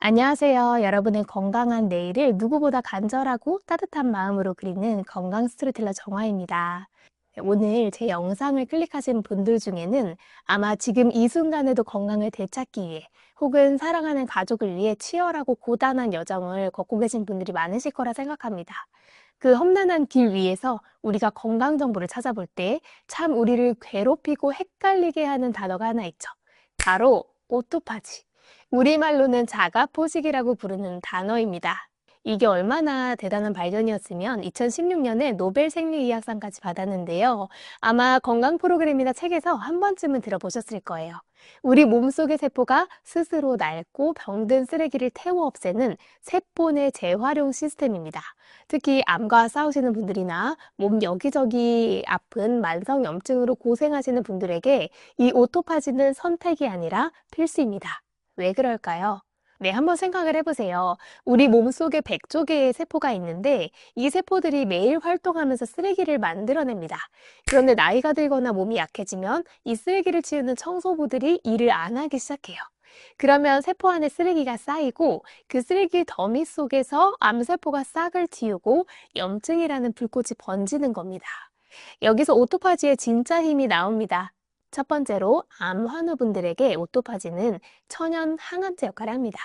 안녕하세요. 여러분의 건강한 내일을 누구보다 간절하고 따뜻한 마음으로 그리는 건강 스토리텔러 정화입니다. 오늘 제 영상을 클릭하신 분들 중에는 아마 지금 이 순간에도 건강을 되찾기 위해 혹은 사랑하는 가족을 위해 치열하고 고단한 여정을 걷고 계신 분들이 많으실 거라 생각합니다. 그 험난한 길 위에서 우리가 건강 정보를 찾아볼 때 참 우리를 괴롭히고 헷갈리게 하는 단어가 하나 있죠. 바로 오토파지. 우리말로는 자가포식이라고 부르는 단어입니다. 이게 얼마나 대단한 발견이었으면 2016년에 노벨 생리의학상까지 받았는데요. 아마 건강 프로그램이나 책에서 한 번쯤은 들어보셨을 거예요. 우리 몸속의 세포가 스스로 낡고 병든 쓰레기를 태워 없애는 세포 내 재활용 시스템입니다. 특히 암과 싸우시는 분들이나 몸 여기저기 아픈 만성염증으로 고생하시는 분들에게 이 오토파지는 선택이 아니라 필수입니다. 왜 그럴까요? 네, 한번 생각을 해보세요. 우리 몸속에 100조 개의 세포가 있는데 이 세포들이 매일 활동하면서 쓰레기를 만들어냅니다. 그런데 나이가 들거나 몸이 약해지면 이 쓰레기를 치우는 청소부들이 일을 안 하기 시작해요. 그러면 세포 안에 쓰레기가 쌓이고 그 쓰레기 더미 속에서 암세포가 싹을 틔우고 염증이라는 불꽃이 번지는 겁니다. 여기서 오토파지의 진짜 힘이 나옵니다. 첫 번째로 암 환우분들에게 오토파지는 천연 항암제 역할을 합니다.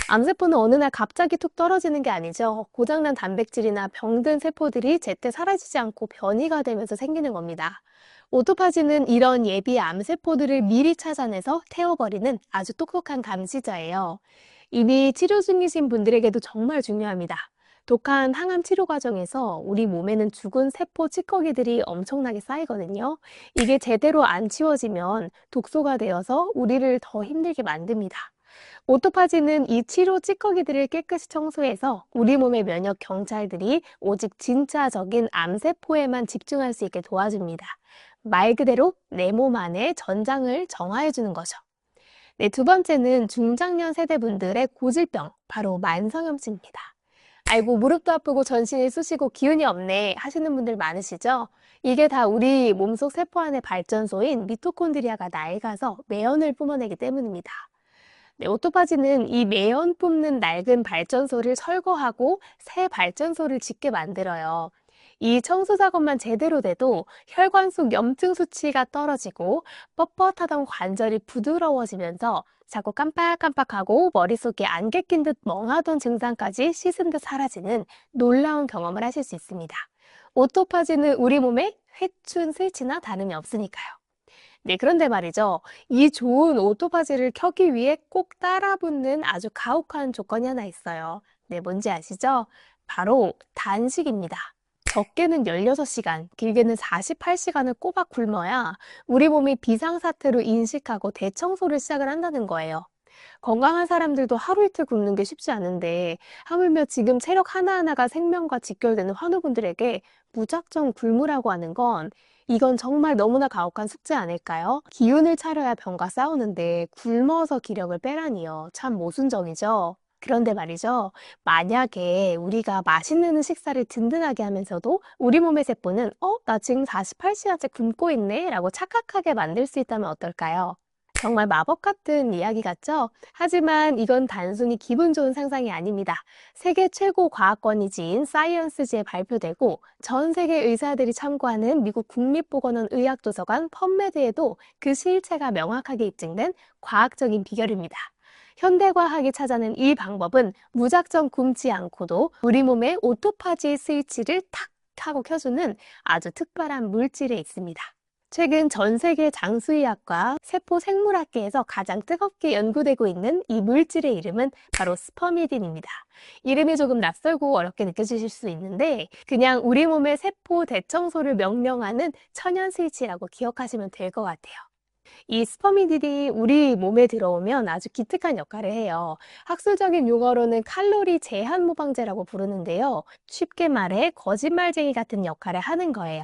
암세포는 어느 날 갑자기 툭 떨어지는 게 아니죠. 고장난 단백질이나 병든 세포들이 제때 사라지지 않고 변이가 되면서 생기는 겁니다. 오토파지는 이런 예비 암세포들을 미리 찾아내서 태워버리는 아주 똑똑한 감시자예요. 이미 치료 중이신 분들에게도 정말 중요합니다. 독한 항암 치료 과정에서 우리 몸에는 죽은 세포 찌꺼기들이 엄청나게 쌓이거든요. 이게 제대로 안 치워지면 독소가 되어서 우리를 더 힘들게 만듭니다. 오토파지는 이 치료 찌꺼기들을 깨끗이 청소해서 우리 몸의 면역 경찰들이 오직 진짜적인 암세포에만 집중할 수 있게 도와줍니다. 말 그대로 내 몸 안에 전장을 정화해주는 거죠. 네, 두 번째는 중장년 세대분들의 고질병, 바로 만성염증입니다. 아이고, 무릎도 아프고 전신이 쑤시고 기운이 없네 하시는 분들 많으시죠? 이게 다 우리 몸속 세포 안의 발전소인 미토콘드리아가 낡아서 매연을 뿜어내기 때문입니다. 네, 오토파지는 이 매연 뿜는 낡은 발전소를 철거하고 새 발전소를 짓게 만들어요. 이 청소 작업만 제대로 돼도 혈관 속 염증 수치가 떨어지고 뻣뻣하던 관절이 부드러워지면서 자꾸 깜빡깜빡하고 머릿속에 안개 낀 듯 멍하던 증상까지 씻은 듯 사라지는 놀라운 경험을 하실 수 있습니다. 오토파지는 우리 몸의 회춘 스위치나 다름이 없으니까요. 네, 그런데 말이죠. 이 좋은 오토파지를 켜기 위해 꼭 따라붙는 아주 가혹한 조건이 하나 있어요. 네, 뭔지 아시죠? 바로 단식입니다. 적게는 16시간, 길게는 48시간을 꼬박 굶어야 우리 몸이 비상사태로 인식하고 대청소를 시작을 한다는 거예요. 건강한 사람들도 하루 이틀 굶는 게 쉽지 않은데 하물며 지금 체력 하나하나가 생명과 직결되는 환우분들에게 무작정 굶으라고 하는 건 이건 정말 너무나 가혹한 숙제 아닐까요? 기운을 차려야 병과 싸우는데 굶어서 기력을 빼라니요. 참 모순적이죠. 그런데 말이죠. 만약에 우리가 맛있는 식사를 든든하게 하면서도 우리 몸의 세포는 나 지금 48시간째 굶고 있네 라고 착각하게 만들 수 있다면 어떨까요? 정말 마법 같은 이야기 같죠? 하지만 이건 단순히 기분 좋은 상상이 아닙니다. 세계 최고 과학권위지인 사이언스지에 발표되고 전 세계 의사들이 참고하는 미국 국립보건원 의학도서관 펀메드에도 그 실체가 명확하게 입증된 과학적인 비결입니다. 현대과학이 찾아낸 이 방법은 무작정 굶지 않고도 우리 몸의 오토파지 스위치를 탁 하고 켜주는 아주 특별한 물질에 있습니다. 최근 전 세계 장수의학과 세포생물학계에서 가장 뜨겁게 연구되고 있는 이 물질의 이름은 바로 스퍼미딘입니다. 이름이 조금 낯설고 어렵게 느껴지실 수 있는데 그냥 우리 몸의 세포 대청소를 명령하는 천연 스위치라고 기억하시면 될 것 같아요. 이 스퍼미딘이 우리 몸에 들어오면 아주 기특한 역할을 해요. 학술적인 용어로는 칼로리 제한 모방제라고 부르는데요. 쉽게 말해 거짓말쟁이 같은 역할을 하는 거예요.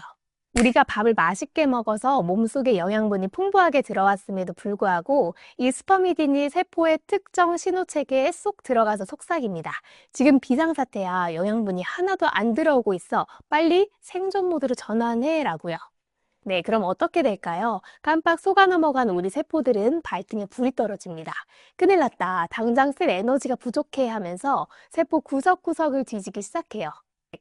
우리가 밥을 맛있게 먹어서 몸속에 영양분이 풍부하게 들어왔음에도 불구하고 이 스퍼미딘이 세포의 특정 신호체계에 쏙 들어가서 속삭입니다. 지금 비상사태야. 영양분이 하나도 안 들어오고 있어. 빨리 생존 모드로 전환해 라고요. 네, 그럼 어떻게 될까요? 깜빡 속아 넘어간 우리 세포들은 발등에 불이 떨어집니다. 큰일 났다. 당장 쓸 에너지가 부족해 하면서 세포 구석구석을 뒤지기 시작해요.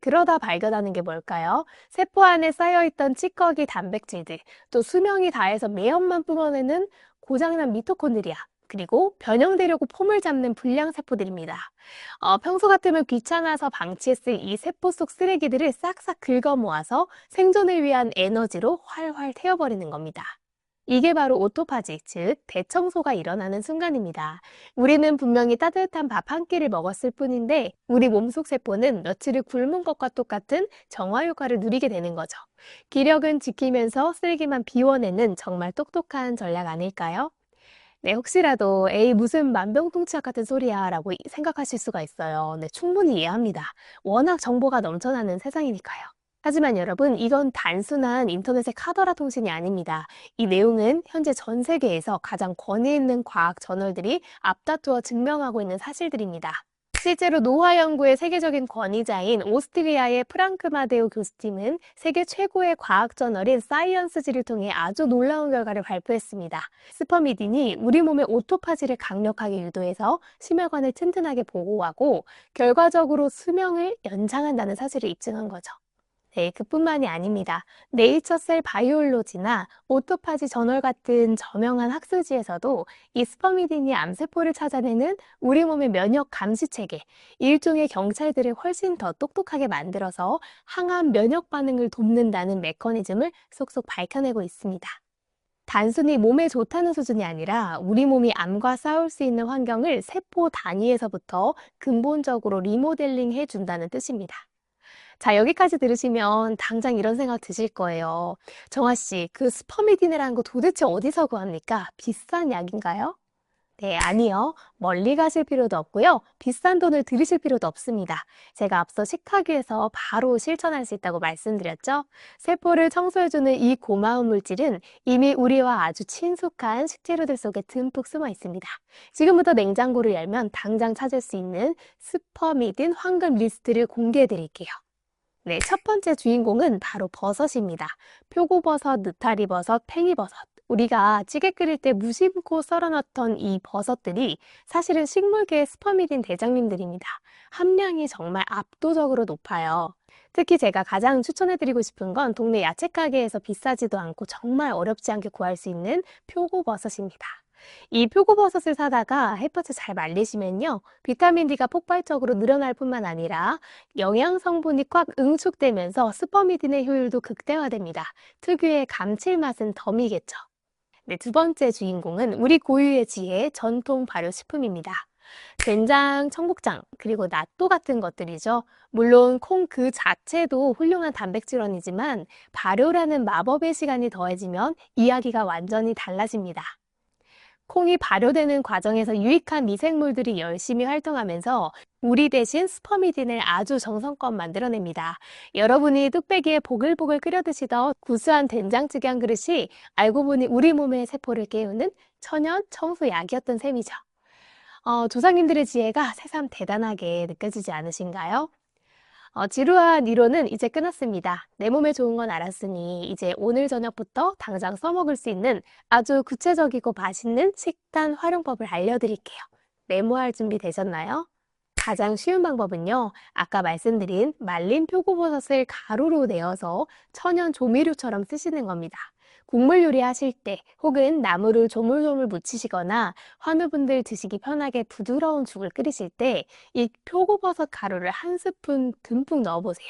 그러다 발견하는 게 뭘까요? 세포 안에 쌓여있던 찌꺼기 단백질들, 또 수명이 다해서 매연만 뿜어내는 고장난 미토콘드리아, 그리고 변형되려고 폼을 잡는 불량세포들입니다. 평소 같으면 귀찮아서 방치했을 이 세포 속 쓰레기들을 싹싹 긁어 모아서 생존을 위한 에너지로 활활 태워버리는 겁니다. 이게 바로 오토파지, 즉 대청소가 일어나는 순간입니다. 우리는 분명히 따뜻한 밥 한 끼를 먹었을 뿐인데 우리 몸속 세포는 며칠을 굶은 것과 똑같은 정화 효과를 누리게 되는 거죠. 기력은 지키면서 쓰레기만 비워내는 정말 똑똑한 전략 아닐까요? 네, 혹시라도 에이 무슨 만병통치약 같은 소리야 라고 생각하실 수가 있어요. 네, 충분히 이해합니다. 워낙 정보가 넘쳐나는 세상이니까요. 하지만 여러분, 이건 단순한 인터넷의 카더라 통신이 아닙니다. 이 내용은 현재 전 세계에서 가장 권위 있는 과학 저널들이 앞다투어 증명하고 있는 사실들입니다. 실제로 노화 연구의 세계적인 권위자인 오스트리아의 프랑크 마데오 교수팀은 세계 최고의 과학 저널인 사이언스지를 통해 아주 놀라운 결과를 발표했습니다. 스퍼미딘이 우리 몸의 오토파지를 강력하게 유도해서 심혈관을 튼튼하게 보호하고 결과적으로 수명을 연장한다는 사실을 입증한 거죠. 네, 그뿐만이 아닙니다. 네이처셀 바이올로지나 오토파지 저널 같은 저명한 학술지에서도 이 스퍼미딘이 암세포를 찾아내는 우리 몸의 면역 감시 체계, 일종의 경찰들을 훨씬 더 똑똑하게 만들어서 항암 면역 반응을 돕는다는 메커니즘을 속속 밝혀내고 있습니다. 단순히 몸에 좋다는 수준이 아니라 우리 몸이 암과 싸울 수 있는 환경을 세포 단위에서부터 근본적으로 리모델링 해준다는 뜻입니다. 자, 여기까지 들으시면 당장 이런 생각 드실 거예요. 정아 씨, 그 스퍼미딘이라는 거 도대체 어디서 구합니까? 비싼 약인가요? 네, 아니요. 멀리 가실 필요도 없고요. 비싼 돈을 들이실 필요도 없습니다. 제가 앞서 식탁위에서 바로 실천할 수 있다고 말씀드렸죠? 세포를 청소해주는 이 고마운 물질은 이미 우리와 아주 친숙한 식재료들 속에 듬뿍 숨어 있습니다. 지금부터 냉장고를 열면 당장 찾을 수 있는 스퍼미딘 황금 리스트를 공개해 드릴게요. 네, 첫 번째 주인공은 바로 버섯입니다. 표고버섯, 느타리버섯, 팽이버섯. 우리가 찌개 끓일 때 무심코 썰어놨던 이 버섯들이 사실은 식물계의 스퍼미딘 대장님들입니다. 함량이 정말 압도적으로 높아요. 특히 제가 가장 추천해드리고 싶은 건 동네 야채 가게에서 비싸지도 않고 정말 어렵지 않게 구할 수 있는 표고버섯입니다. 이 표고버섯을 사다가 햇볕에 잘 말리시면요, 비타민 D가 폭발적으로 늘어날 뿐만 아니라 영양 성분이 꽉 응축되면서 스퍼미딘의 효율도 극대화됩니다. 특유의 감칠맛은 덤이겠죠. 네, 두 번째 주인공은 우리 고유의 지혜 전통 발효식품입니다. 된장, 청국장, 그리고 낫또 같은 것들이죠. 물론 콩 그 자체도 훌륭한 단백질원이지만 발효라는 마법의 시간이 더해지면 이야기가 완전히 달라집니다. 콩이 발효되는 과정에서 유익한 미생물들이 열심히 활동하면서 우리 대신 스퍼미딘을 아주 정성껏 만들어냅니다. 여러분이 뚝배기에 보글보글 끓여 드시던 구수한 된장찌개 한 그릇이 알고 보니 우리 몸의 세포를 깨우는 천연 청소약이었던 셈이죠. 조상님들의 지혜가 새삼 대단하게 느껴지지 않으신가요? 지루한 이론은 이제 끝났습니다. 내 몸에 좋은 건 알았으니 이제 오늘 저녁부터 당장 써먹을 수 있는 아주 구체적이고 맛있는 식단 활용법을 알려드릴게요. 메모할 준비 되셨나요? 가장 쉬운 방법은요, 아까 말씀드린 말린 표고버섯을 가루로 내어서 천연 조미료처럼 쓰시는 겁니다. 국물 요리하실 때 혹은 나물을 조물조물 무치시거나 환우분들 드시기 편하게 부드러운 죽을 끓이실 때 이 표고버섯 가루를 한 스푼 듬뿍 넣어보세요.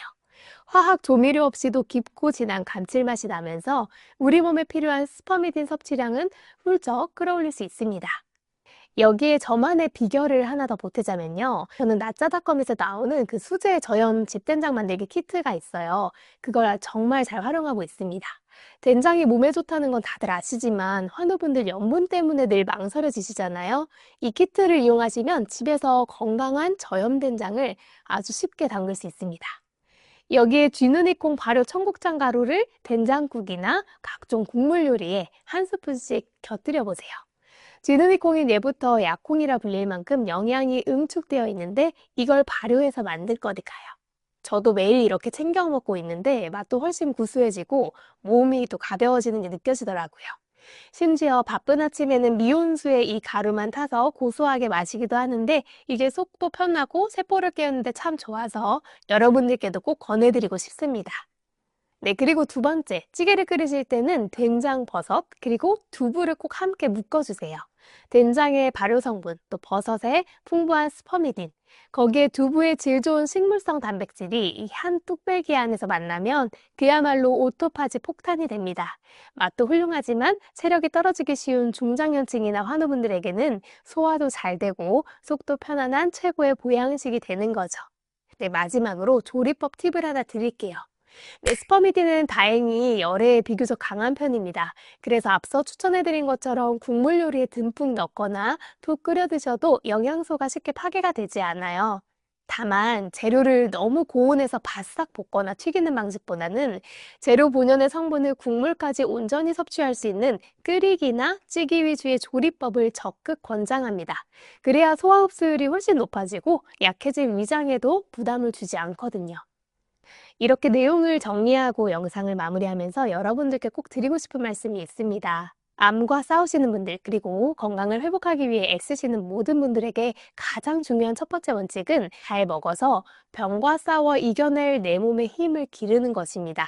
화학 조미료 없이도 깊고 진한 감칠맛이 나면서 우리 몸에 필요한 스퍼미딘 섭취량은 훌쩍 끌어올릴 수 있습니다. 여기에 저만의 비결을 하나 더 보태자면요, 저는 나짜닷컴에서 나오는 그 수제 저염 집된장 만들기 키트가 있어요. 그걸 정말 잘 활용하고 있습니다. 된장이 몸에 좋다는 건 다들 아시지만 환우분들 염분 때문에 늘 망설여지시잖아요. 이 키트를 이용하시면 집에서 건강한 저염된장을 아주 쉽게 담글 수 있습니다. 여기에 쥐누니콩 발효 청국장 가루를 된장국이나 각종 국물 요리에 한 스푼씩 곁들여 보세요. 쥐누니콩은 예부터 약콩이라 불릴 만큼 영양이 응축되어 있는데 이걸 발효해서 만든 거니까요. 저도 매일 이렇게 챙겨 먹고 있는데 맛도 훨씬 구수해지고 몸이 또 가벼워지는 게 느껴지더라고요. 심지어 바쁜 아침에는 미온수에 이 가루만 타서 고소하게 마시기도 하는데 이게 속도 편하고 세포를 깨우는데 참 좋아서 여러분들께도 꼭 권해드리고 싶습니다. 네, 그리고 두 번째, 찌개를 끓이실 때는 된장, 버섯, 그리고 두부를 꼭 함께 묶어주세요. 된장의 발효 성분, 또 버섯의 풍부한 스퍼미딘, 거기에 두부의 질 좋은 식물성 단백질이 이 한 뚝배기 안에서 만나면 그야말로 오토파지 폭탄이 됩니다. 맛도 훌륭하지만 체력이 떨어지기 쉬운 중장년층이나 환우분들에게는 소화도 잘 되고 속도 편안한 최고의 보양식이 되는 거죠. 네, 마지막으로 조리법 팁을 하나 드릴게요. 네, 스퍼미딘은 다행히 열에 비교적 강한 편입니다. 그래서 앞서 추천해드린 것처럼 국물 요리에 듬뿍 넣거나 푹 끓여 드셔도 영양소가 쉽게 파괴가 되지 않아요. 다만 재료를 너무 고온에서 바싹 볶거나 튀기는 방식보다는 재료 본연의 성분을 국물까지 온전히 섭취할 수 있는 끓이기나 찌기 위주의 조리법을 적극 권장합니다. 그래야 소화 흡수율이 훨씬 높아지고 약해진 위장에도 부담을 주지 않거든요. 이렇게 내용을 정리하고 영상을 마무리하면서 여러분들께 꼭 드리고 싶은 말씀이 있습니다. 암과 싸우시는 분들, 그리고 건강을 회복하기 위해 애쓰시는 모든 분들에게 가장 중요한 첫 번째 원칙은 잘 먹어서 병과 싸워 이겨낼 내 몸의 힘을 기르는 것입니다.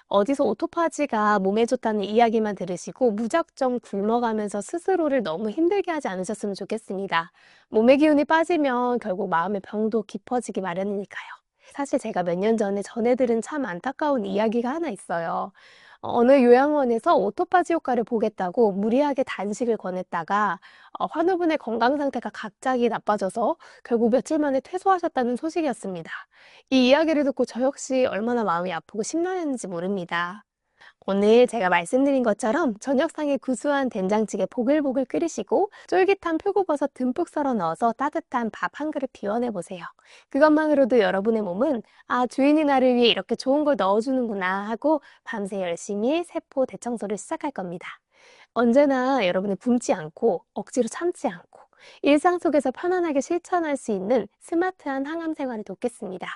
어디서 오토파지가 몸에 좋다는 이야기만 들으시고 무작정 굶어가면서 스스로를 너무 힘들게 하지 않으셨으면 좋겠습니다. 몸의 기운이 빠지면 결국 마음의 병도 깊어지기 마련이니까요. 사실 제가 몇 년 전에 전해들은 참 안타까운 이야기가 하나 있어요. 어느 요양원에서 오토파지 효과를 보겠다고 무리하게 단식을 권했다가 환우분의 건강 상태가 갑자기 나빠져서 결국 며칠 만에 퇴소하셨다는 소식이었습니다. 이 이야기를 듣고 저 역시 얼마나 마음이 아프고 심란했는지 모릅니다. 오늘 제가 말씀드린 것처럼 저녁상에 구수한 된장찌개 보글보글 끓이시고 쫄깃한 표고버섯 듬뿍 썰어 넣어서 따뜻한 밥 한 그릇 비워내 보세요. 그것만으로도 여러분의 몸은 아, 주인이 나를 위해 이렇게 좋은 걸 넣어주는구나 하고 밤새 열심히 세포 대청소를 시작할 겁니다. 언제나 여러분이 굶지 않고 억지로 참지 않고 일상 속에서 편안하게 실천할 수 있는 스마트한 항암 생활을 돕겠습니다.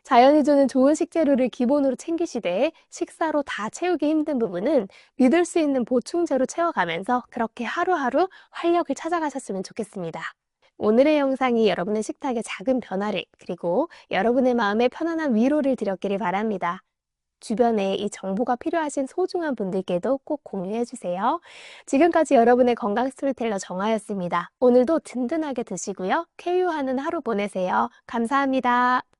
자연이 주는 좋은 식재료를 기본으로 챙기시되 식사로 다 채우기 힘든 부분은 믿을 수 있는 보충제로 채워가면서 그렇게 하루하루 활력을 찾아가셨으면 좋겠습니다. 오늘의 영상이 여러분의 식탁에 작은 변화를 그리고 여러분의 마음에 편안한 위로를 드렸기를 바랍니다. 주변에 이 정보가 필요하신 소중한 분들께도 꼭 공유해 주세요. 지금까지 여러분의 건강 스토리텔러 정아였습니다. 오늘도 든든하게 드시고요. 쾌유하는 하루 보내세요. 감사합니다.